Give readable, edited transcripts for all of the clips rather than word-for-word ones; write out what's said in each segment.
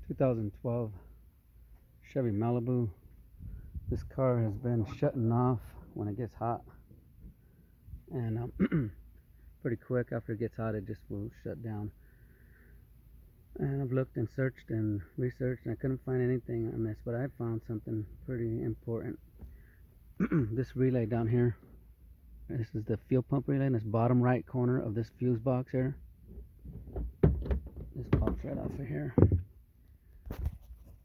2012 Chevy Malibu. This car has been shutting off when it gets hot, and pretty quick after it gets hot it just will shut down. And I've looked and searched and researched and I couldn't find anything on this, but I found something pretty important. This relay down here, this is the fuel pump relay in this bottom right corner of this fuse box here. This pops right off of here.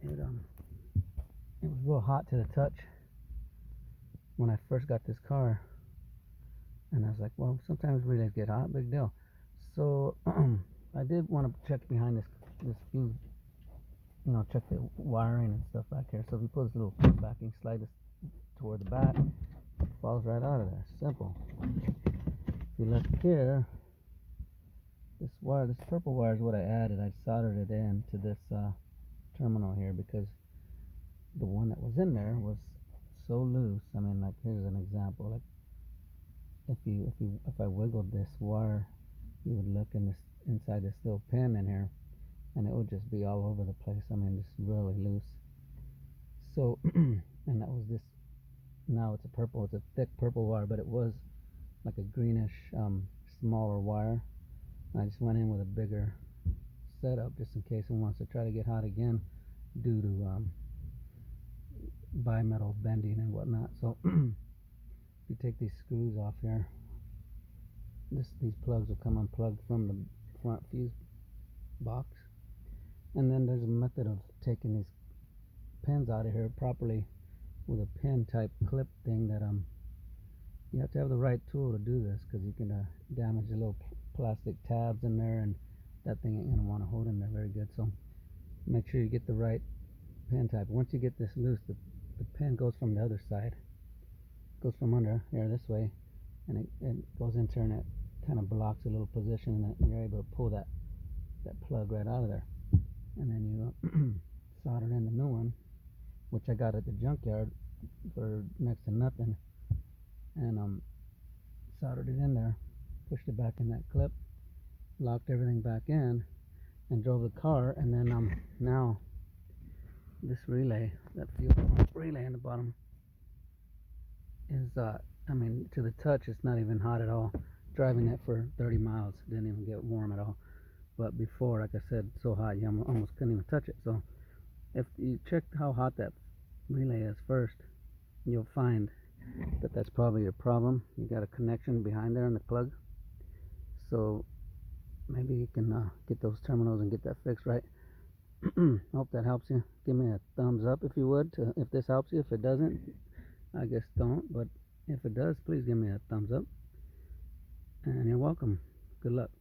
It was real hot to the touch when I first got this car, and I was like, well, sometimes relays get hot, big deal. So I did want to check behind this fuse, check the wiring and stuff back here. So if you pull this little pin back, you can slide this toward the back, it falls right out of there. Simple. If you look here, this wire, this purple wire is what I added. I soldered it in to this terminal here because the one that was in there was so loose. I mean, like, here's an example. Like, if I wiggled this wire, you would look in this inside this little pin in here, and it would just be all over the place. I mean, just really loose. So, and that was this. Now it's a purple. It's a thick purple wire, but it was like a greenish, smaller wire. I just went in with a bigger setup just in case it wants to try to get hot again due to bimetal bending and whatnot. So if you take these screws off here, these plugs will come unplugged from the front fuse box, and then there's a method of taking these pins out of here properly with a pin type clip thing that you have to have the right tool to do this, because you can damage the little plastic tabs in there, and that thing ain't gonna want to hold in there very good. So make sure you get the right pin type. Once you get this loose, the pin goes from the other side, goes from under here this way, and it goes into and it kind of blocks a little position, and you're able to pull that plug right out of there. And then you solder in the new one, which I got at the junkyard for next to nothing, and soldered it in there, pushed it back in that clip, locked everything back in, and drove the car. And then now this relay, that fuel pump relay in the bottom, is I mean, to the touch it's not even hot at all. Driving it for 30 miles didn't even get warm at all. But before, like I said, so hot you almost couldn't even touch it. So if you check how hot that relay is first, you'll find that that's probably your problem. You got a connection behind there in the plug. So maybe you can get those terminals and get that fixed right. Hope that helps you. Give me a thumbs up if you would, if this helps you. If it doesn't, I guess don't. But if it does, please give me a thumbs up. And you're welcome. Good luck.